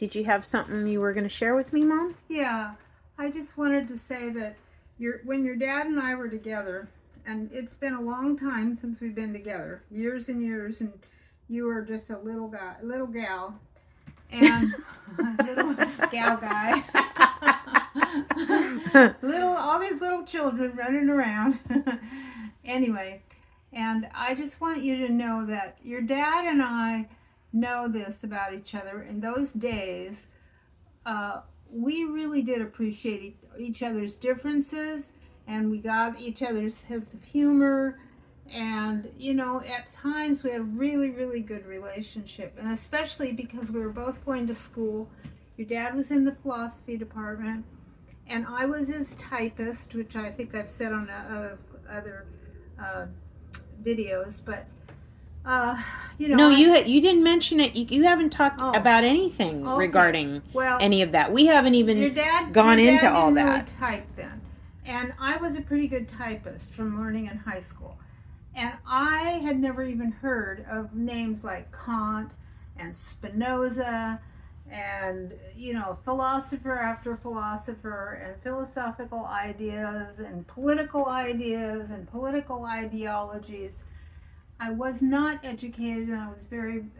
Did you have something you were going to share with me, Mom? Yeah, I just wanted to say that when your dad and I were together, and it's been a long time since we've been together, years and years, and you were just a little gal, and little gal guy, all these little children running around. Anyway, and I just want you to know that your dad and I know this about each other. In those days, uh, we really did appreciate each other's differences, and we got each other's sense of humor. And at times we had a really, really good relationship, and especially because we were both going to school. Your dad was in the philosophy department, and I was his typist, which I think I've said on other uh, videos. But uh, No, you didn't mention it. You haven't talked about anything regarding any of that. We haven't even gone into all that. Your dad didn't really type then, and I was a pretty good typist from learning in high school, and I had never even heard of names like Kant and Spinoza, and philosopher after philosopher, and philosophical ideas and political ideologies. I was not educated, and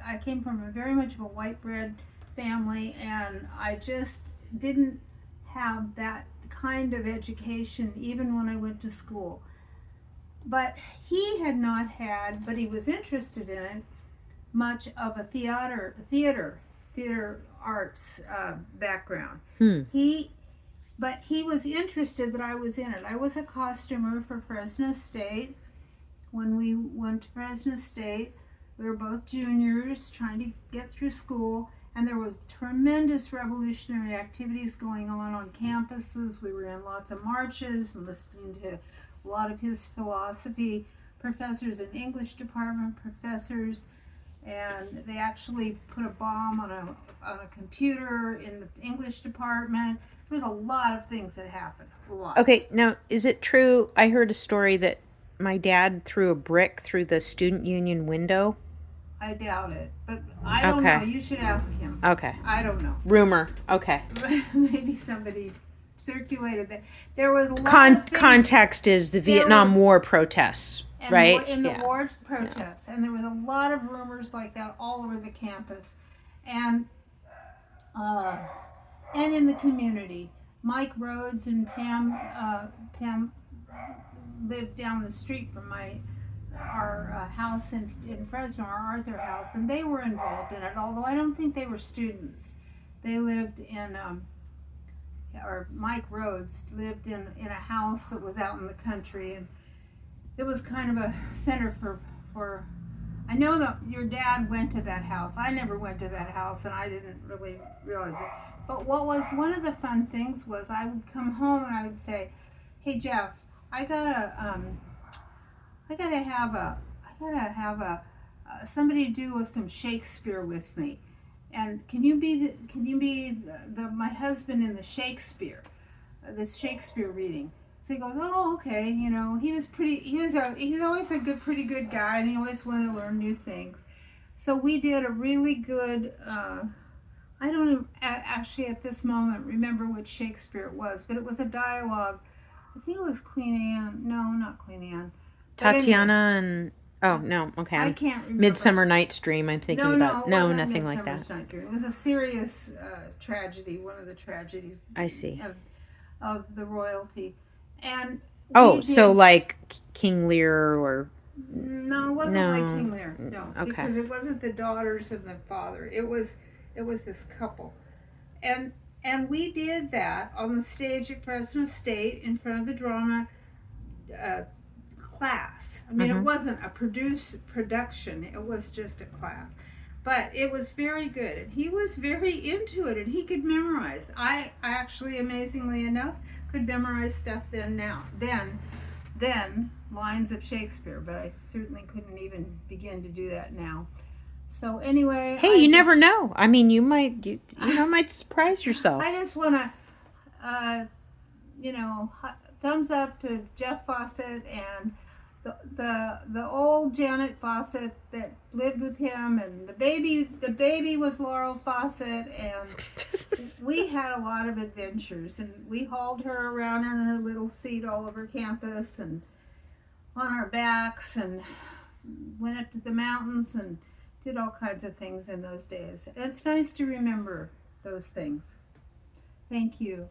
I came from a very much of a white bread family, and I just didn't have that kind of education even when I went to school. But he had not had, but he was interested in it, much of a theater arts background. But he was interested that I was in it. I was a costumer for Fresno State. When we went to Fresno State, we were both juniors trying to get through school, and there were tremendous revolutionary activities going on campuses. We were in lots of marches and listening to a lot of his philosophy professors and English department professors, and they actually put a bomb on a computer in the English department. There was a lot of things that happened. A lot. Okay, now, is it true? I heard a story that my dad threw a brick through the student union window. I doubt it, but I don't know. You should ask him. Okay. I don't know. Rumor. Okay. Maybe somebody circulated that. There was a lot of things. Context is the Vietnam War protests, right? In the war protests, and there was a lot of rumors like that all over the campus, and in the community. Mike Rhodes and Pam lived down the street from our house in Fresno, our Arthur house, and they were involved in it, although I don't think they were students. They lived in, or Mike Rhodes lived in a house that was out in the country, and it was kind of a center for I know that your dad went to that house. I never went to that house, and I didn't really realize it. But what was one of the fun things was I would come home and I would say, "Hey Jeff, I gotta have somebody do some Shakespeare with me, and can you be my husband in the Shakespeare, this Shakespeare reading?" So he goes, "Oh, okay." He's always a pretty good guy, and he always wanted to learn new things. So we did a really good. I don't actually at this moment remember which Shakespeare it was, but it was a dialogue. I think it was Queen Anne. No, not Queen Anne. Tatiana and no, okay. I can't remember. Midsummer Night's Dream. I'm thinking about. No, nothing like that. Night's Dream. It was a serious tragedy. One of the tragedies. I see. Of the royalty, and so like King Lear or. No, it wasn't like King Lear. No, okay. Because it wasn't the daughters and the father. It was this couple, and we did that on the stage at Fresno State in front of the drama class. I mean, it wasn't a production. It was just a class, but it was very good, and he was very into it, and he could memorize. I actually, amazingly enough, could memorize stuff then lines of Shakespeare, but I certainly couldn't even begin to do that now. So anyway, hey, you never know. I mean, you might surprise yourself. I just want to, thumbs up to Jeff Fawcett and the old Janet Fawcett that lived with him, and the baby was Laurel Fawcett, and we had a lot of adventures, and we hauled her around in her little seat all over campus and on our backs, and went up to the mountains and did all kinds of things in those days. It's nice to remember those things. Thank you.